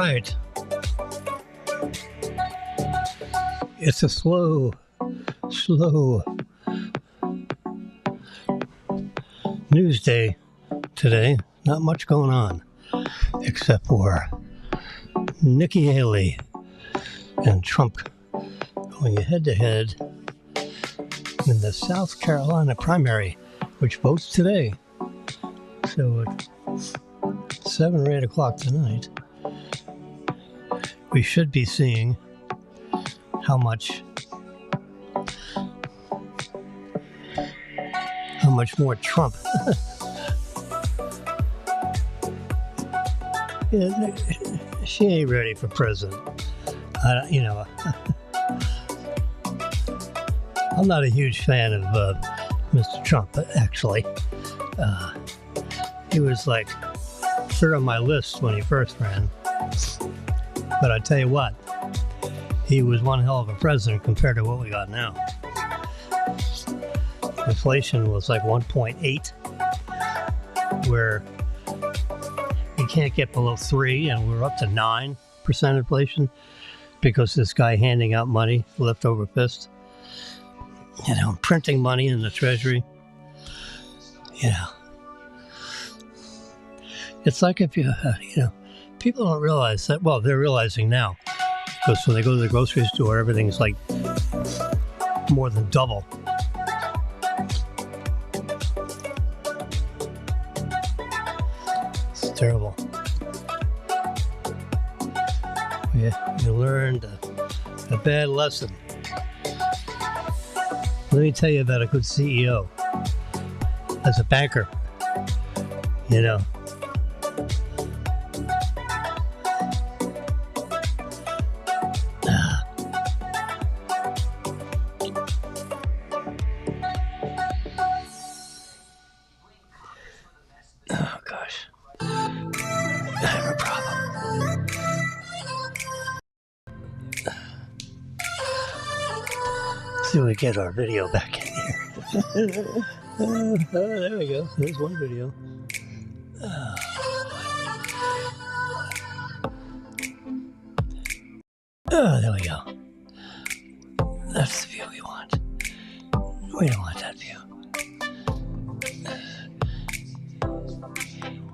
right. It's a slow news day today. Not much going on, except for Nikki Haley and Trump going head-to-head in the South Carolina primary, which votes today. So at 7 or 8 o'clock tonight, we should be seeing how much more Trump. She ain't ready for president. I'm not a huge fan of Mr. Trump, actually. He was like third on my list when he first ran. But I tell you what, he was one hell of a president compared to what we got now. Inflation was like 1.8, where you can't get below 3, and we're up to 9% inflation because this guy handing out money, leftover fist, printing money in the treasury. It's like if people don't realize that. Well, they're realizing now, because when they go to the grocery store, everything's like more than double. It's terrible. You learned a bad lesson. Let me tell you about a good CEO. As a banker, Oh, gosh. I have a problem. So we get our video back in here. There we go. There's one video. There we go. That's the view we want. We don't want that view.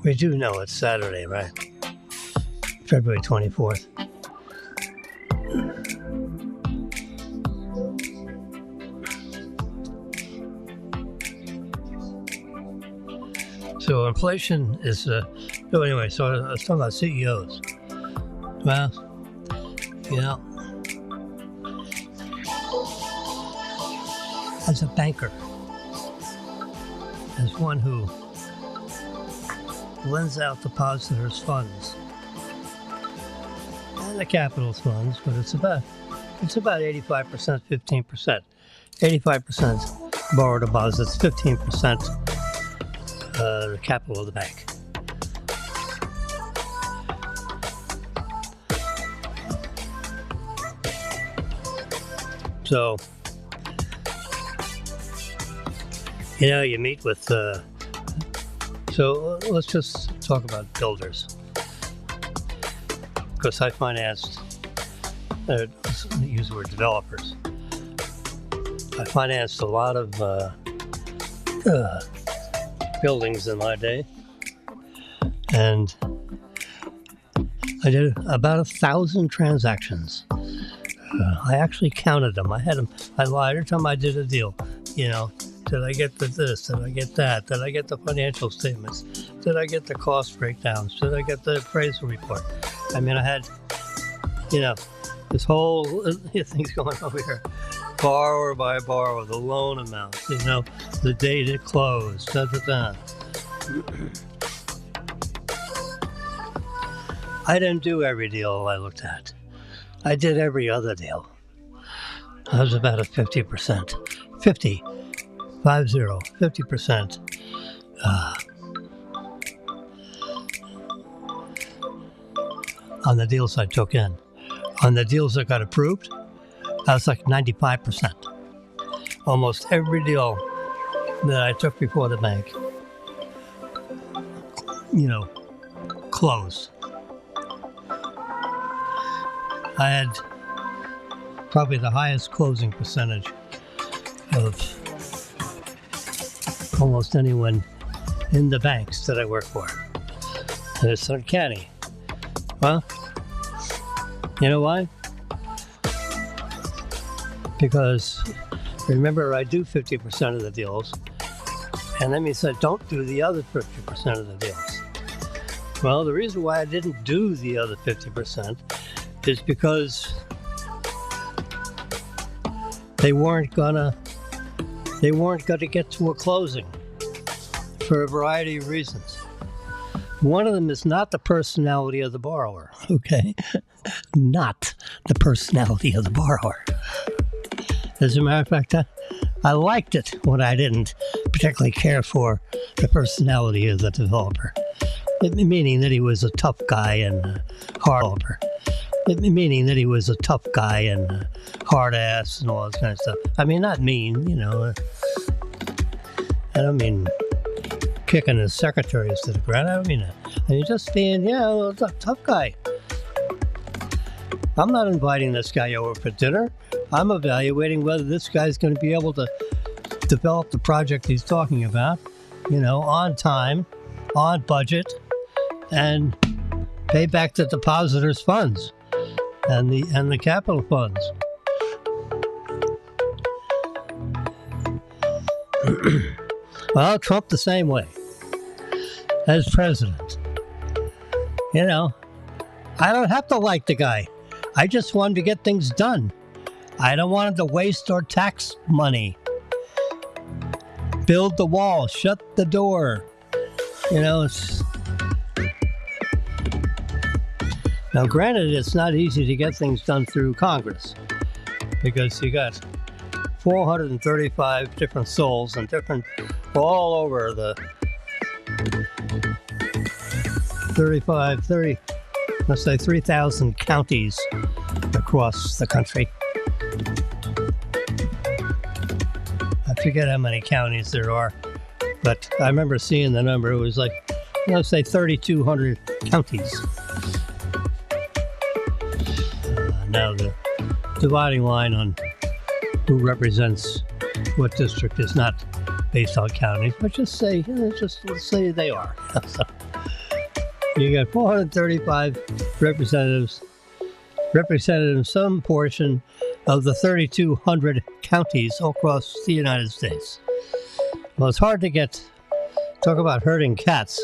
We do know it's Saturday, right? February 24th. So inflation is, so anyway, so I was talking about CEOs. Well, as a banker, as one who lends out depositors' funds and the capital's funds, but it's about 85%, 15%. 85% borrow deposits, 15% the capital of the bank. So, you meet with, so let's just talk about builders. Because I financed, use the word developers. I financed a lot of buildings in my day. And I did about 1,000 transactions. I actually counted them. I had them. I lied every time I did a deal. Did I get this? Did I get that? Did I get the financial statements? Did I get the cost breakdowns? Did I get the appraisal report? I mean, I had, this whole thing's going over here. Borrower by borrower, the loan amount, the date it closed, I didn't do every deal I looked at. I did every other deal. I was about a 50%. 50% on the deals I took in. On the deals that got approved, I was like 95%. Almost every deal that I took before the bank, closed. I had probably the highest closing percentage of almost anyone in the banks that I work for. And it's uncanny. Well, you know why? Because remember, I do 50% of the deals, and that means I don't do the other 50% of the deals. Well, the reason why I didn't do the other 50% is because they weren't gonna get to a closing for a variety of reasons. One of them is not the personality of the borrower, okay? Not the personality of the borrower. As a matter of fact, I liked it when I didn't particularly care for the personality of the developer. Meaning that he was a tough guy and a hard developer. Meaning that he was a tough guy and a hard ass and all that kind of stuff. I mean, not mean, you know. I don't mean kicking his secretaries to the ground. I don't mean that. I mean, just being, a tough guy. I'm not inviting this guy over for dinner. I'm evaluating whether this guy's going to be able to develop the project he's talking about, on time, on budget, and pay back the depositors' funds and the capital funds. Well, Trump the same way. As president. I don't have to like the guy. I just want him to get things done. I don't want him to waste our tax money. Build the wall, shut the door. It's... Now, granted, it's not easy to get things done through Congress because you got 435 different souls and different all over the 3,000 counties across the country. I forget how many counties there are, but I remember seeing the number. It was like, say 3,200 counties. Now the dividing line on who represents what district is not based on counties, but let's say they are. So you got 435 representatives representing some portion of the 3,200 counties across the United States. Well, it's hard to talk about herding cats.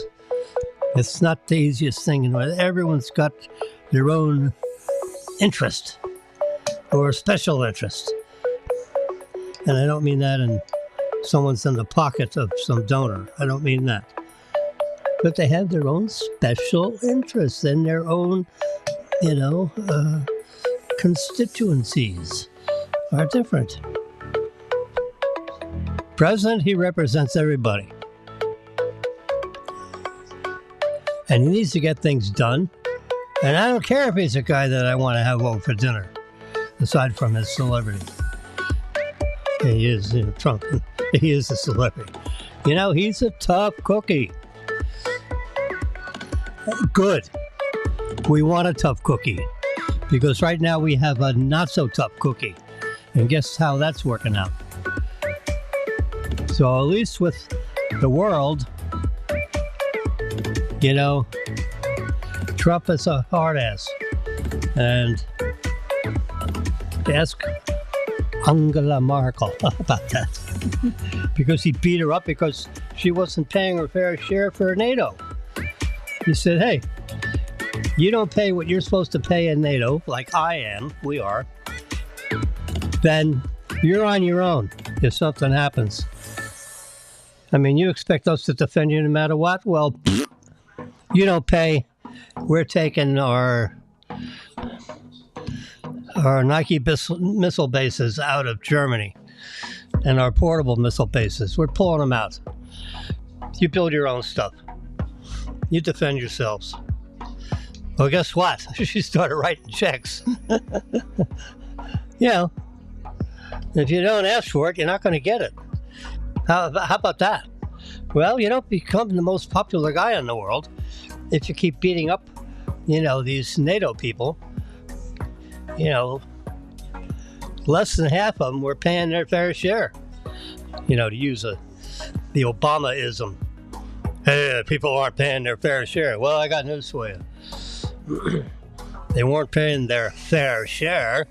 It's not the easiest thing. Everyone's got their own interest or special interest. And I don't mean that in someone's in the pocket of some donor. I don't mean that. But they have their own special interests and their own, constituencies are different. President, he represents everybody. And he needs to get things done. And I don't care if he's a guy that I want to have over for dinner, aside from his celebrity. He is, Trump. He is a celebrity. He's a tough cookie. Good. We want a tough cookie. Because right now we have a not so tough cookie. And guess how that's working out. So at least with the world, Trump is a hard ass. And ask Angela Merkel about that. Because he beat her up because she wasn't paying her fair share for NATO. He said, hey, you don't pay what you're supposed to pay in NATO, like I am, we are, then you're on your own if something happens. I mean, you expect us to defend you no matter what? Well, you don't pay. We're taking our Nike missile bases out of Germany and our portable missile bases. We're pulling them out. You build your own stuff. You defend yourselves. Well, guess what? She started writing checks. If you don't ask for it, you're not going to get it. How about that? Well, you don't become the most popular guy in the world if you keep beating up, these NATO people. you know, less than half of them were paying their fair share. You know, to use the Obama-ism. Hey, people aren't paying their fair share. Well, I got news for you. They weren't paying their fair share,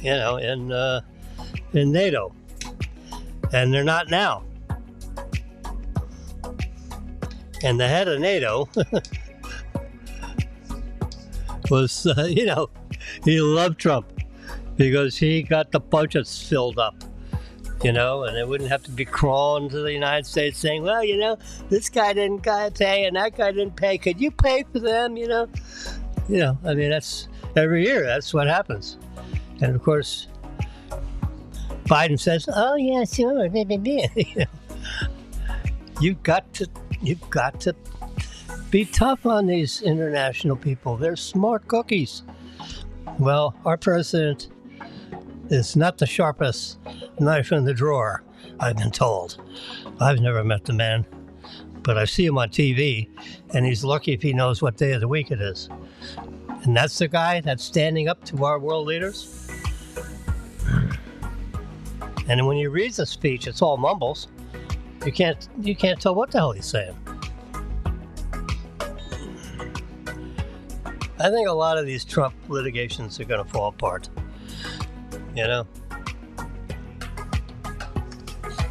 you know, in NATO. And they're not now. And the head of NATO was, you know, he loved Trump because he got the budgets filled up, you know, and they wouldn't have to be crawling to the United States saying, well, you know, this guy didn't pay and that guy didn't pay. Could you pay for them, you know? You know, I mean, that's every year. That's what happens. And of course, Biden says, "Oh yeah, sure." You know, you've got to be tough on these international people. They're smart cookies. Well, our president is not the sharpest knife in the drawer, I've been told. I've never met the man, but I see him on TV, and he's lucky if he knows what day of the week it is. And that's the guy that's standing up to our world leaders. And when you read the speech, it's all mumbles. You can't tell what the hell he's saying. I think a lot of these Trump litigations are going to fall apart. You know?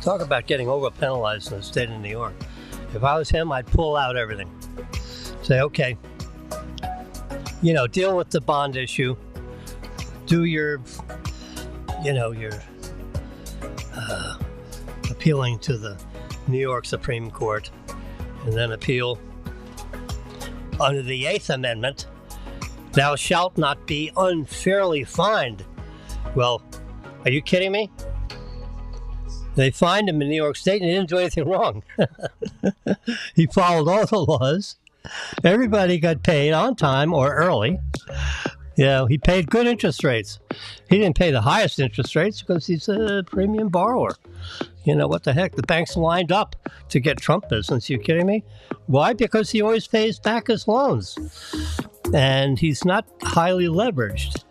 Talk about getting over-penalized in the state of New York. If I was him, I'd pull out everything. Say, okay, you know, deal with the bond issue. Do your, you know, your appealing to the New York Supreme Court, and then appeal under the 8th Amendment. Thou shalt not be unfairly fined. Well, are you kidding me? They fined him in New York State and he didn't do anything wrong. He followed all the laws. Everybody got paid on time or early. You know, he paid good interest rates. He didn't pay the highest interest rates because he's a premium borrower. You know, what the heck? The banks lined up to get Trump business. You kidding me? Why? Because he always pays back his loans. And he's not highly leveraged.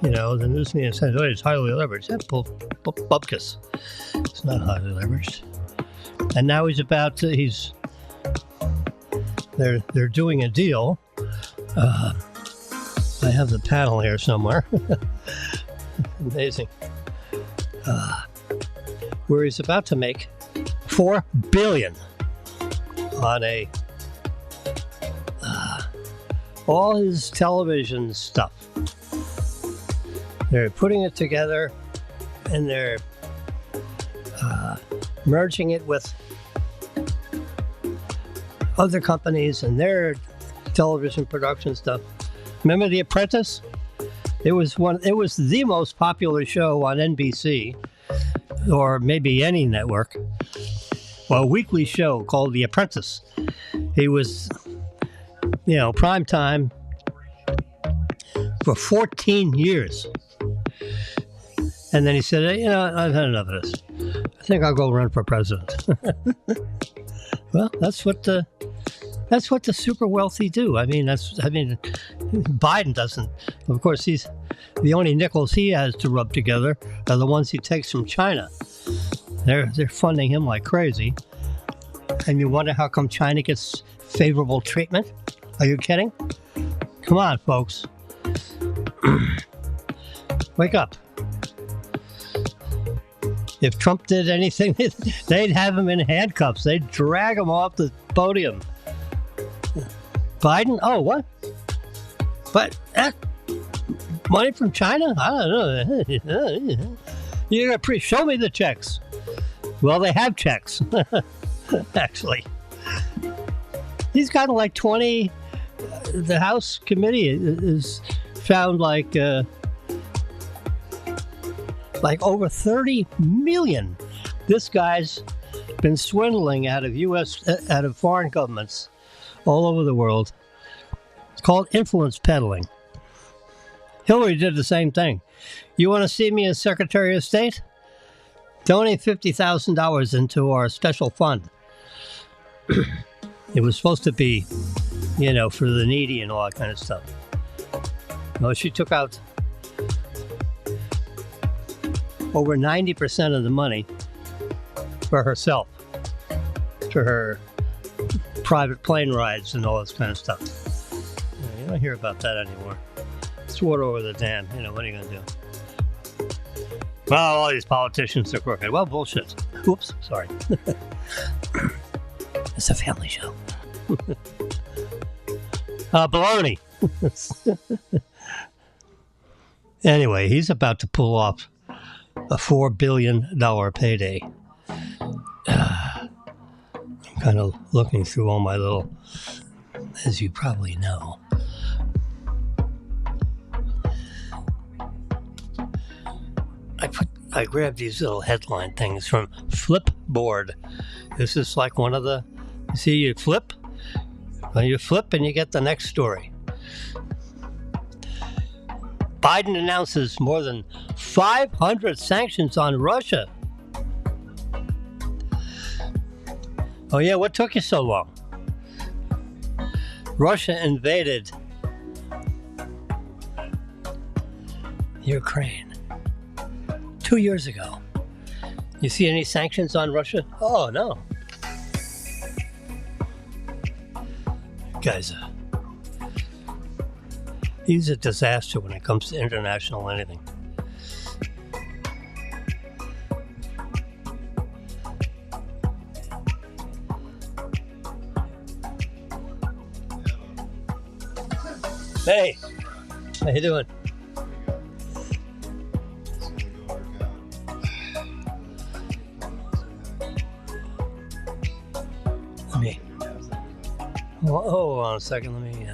You know, the news media says, oh, he's highly leveraged. That's bupkis. It's not highly leveraged. And now he's about to, they're doing a deal. I have the panel here somewhere. Amazing. Where he's about to make $4 billion on all his television stuff. They're putting it together and they're merging it with other companies and their television production stuff. Remember The Apprentice? It was the most popular show on NBC, or maybe any network. Well, a weekly show called The Apprentice. It was, you know, prime time for 14 years. And then he said, hey, you know, I've had enough of this. I think I'll go run for president. Well, that's what the super wealthy do. I mean, Biden doesn't. Of course, he's the only nickels he has to rub together are the ones he takes from China. They're funding him like crazy. And you wonder how come China gets favorable treatment? Are you kidding? Come on, folks. Wake up. If Trump did anything, they'd have him in handcuffs. They'd drag him off the podium. Biden? Oh, what? But money from China? I don't know. You're gonna show me the checks. Well, they have checks, actually. He's got like 20. The House committee is found like over 30 million. This guy's been swindling out of foreign governments all over the world. It's called influence peddling. Hillary did the same thing. You want to see me as Secretary of State? Donate $50,000 into our special fund. It was supposed to be, you know, for the needy and all that kind of stuff. Well, she took out over 90% of the money for herself, to her private plane rides and all this kind of stuff. You don't hear about that anymore. It's water over the dam. What are you going to do? Well, all these politicians are crooked. Well, bullshit. Oops, sorry. It's a family show. Baloney. Anyway, he's about to pull off a $4 billion payday. I'm kind of looking through all my little, as you probably know. I grabbed these little headline things from Flipboard. This is like one of the, you see, you flip and you get the next story. Biden announces more than 500 sanctions on Russia. Oh yeah, what took you so long? Russia invaded Ukraine 2 years ago. You see any sanctions on Russia? Oh, no. Guys, he's a disaster when it comes to international anything. Hey, how you doing? Hold on a second. Let me.